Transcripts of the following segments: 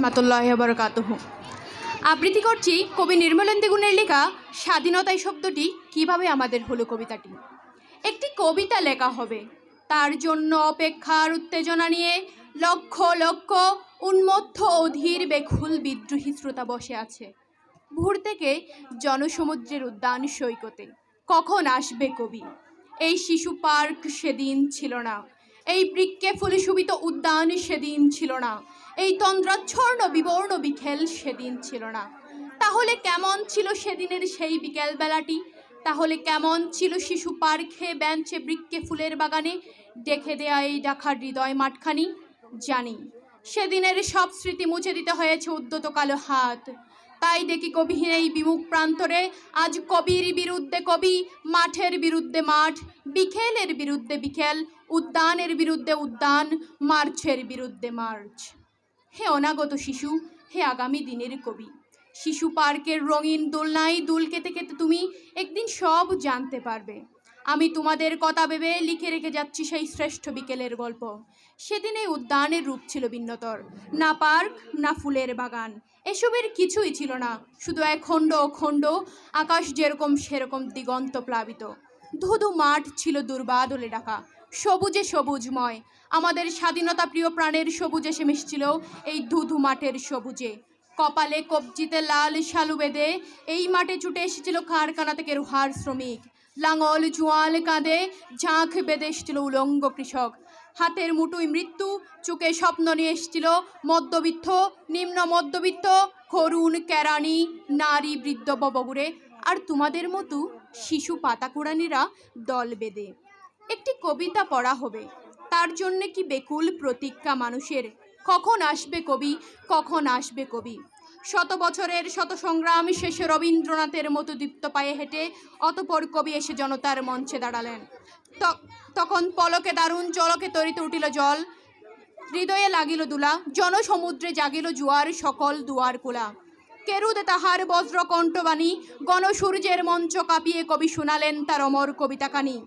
রহমাতুল্লাহি ওয়া বারাকাতুহু। আবৃত্তি করছি কবি নির্মলেন্দু গুণের লেখা স্বাধীনতাই শব্দটি কিভাবে আমাদের হলো কবিতাটি। একটি কবিতা লেখা হবে, তার জন্য অপেক্ষার উত্তেজনা নিয়ে লক্ষ লক্ষ উন্মত্ত অধীর বেকুল বিদ্রোহী শ্রোতা বসে আছে। ভোর থেকে জনসমুদ্রের উদ্যান সৈকতে কখন আসবে কবি। এই শিশু পার্ক সেদিন ছিল না, এই বৃক্ষে ফুলে শোভিত উদ্যান সেদিন ছিল না, এই তন্দ্রাচ্ছন্ন বিবর্ণ বিকেল সেদিন ছিল না। তাহলে কেমন ছিল সেদিনের সেই বিকেল বেলাটি? তাহলে কেমন ছিল শিশু পার্কে বেঞ্চে বৃক্ষে ফুলের বাগানে ডেকে দেয়া এই ডাকার হৃদয় মাঠখানি? জানি সেদিনের সব স্মৃতি মুছে দিতে হয়েছে উদ্যত কালো হাত। তাই দেখি কবিহীন এই বিমুখ প্রান্তরে আজ কবির বিরুদ্ধে কবি, মাঠের বিরুদ্ধে মাঠ, বিকেলের বিরুদ্ধে বিকেল, উদ্যানের বিরুদ্ধে উদ্যান, মার্চের বিরুদ্ধে মার্চ। হে অনাগত শিশু, হে আগামী দিনের কবি, শিশু পার্কের রঙিন দোলনায় দুল কেতে কেতে তুমি একদিন সব জানতে পারবে। আমি তোমাদের কথা ভেবে লিখে রেখে যাচ্ছি সেই শ্রেষ্ঠ বিকেলের গল্প। সেদিন এই উদ্যানের রূপ ছিল ভিন্নতর, না পার্ক না ফুলের বাগান, এসবের কিছুই ছিল না, শুধু এক খণ্ড অখণ্ড আকাশ, যেরকম সেরকম দিগন্ত প্লাবিত। ধুধু মাঠ ছিল দুর্বাদলে ঢাকা, সবুজে সবুজময়। আমাদের স্বাধীনতা প্রিয় প্রাণের সবুজ এসে মিশছিল এই ধুধু মাঠের সবুজে। কপালে কবজিতে লাল শালু বেঁধে এই মাঠে ছুটে এসেছিল কারখানা থেকে রুহার শ্রমিক। লাঙল জোয়াল কাঁধে ঝাঁক বেঁধে এসেছিল উলঙ্গ কৃষক। হাতের মুঠোয় মৃত্যু, চোখে স্বপ্ন নিয়ে এসেছিল মধ্যবিত্ত, নিম্ন মধ্যবিত্ত, করুণ কেরানি, নারী, বৃদ্ধ, ববগুড়ে আর তোমাদের মতো শিশু পাতাকুড়ানিরা দল বেঁধে। একটি কবিতা পড়া হবে, তার জন্যে কি বেকুল প্রতীক্ষা মানুষের। কখন আসবে কবি, কখন আসবে কবি। শত বছরের শত সংগ্রাম শেষে রবীন্দ্রনাথের মতো দীপ্ত পায়ে হেঁটে অতপর কবি এসে জনতার মঞ্চে দাঁড়ালেন। তখন পলকে দারুণ চলকে তরিতে উঠিল জল, হৃদয়ে লাগিল দুলা, জনসমুদ্রে জাগিল জোয়ার, সকল দুয়ার খোলা। কেরুদে তাহার বজ্র কণ্ঠবাণী, গণসূর্যের মঞ্চ কাঁপিয়ে কবি শোনালেন তার অমর কবিতা কানি।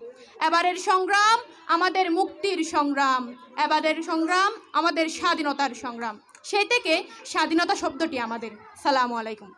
এবারের সংগ্রাম আমাদের মুক্তির সংগ্রাম, এবারের সংগ্রাম আমাদের স্বাধীনতার সংগ্রাম। সেই থেকে স্বাধীনতা শব্দটি আমাদের। সালামু আলাইকুম।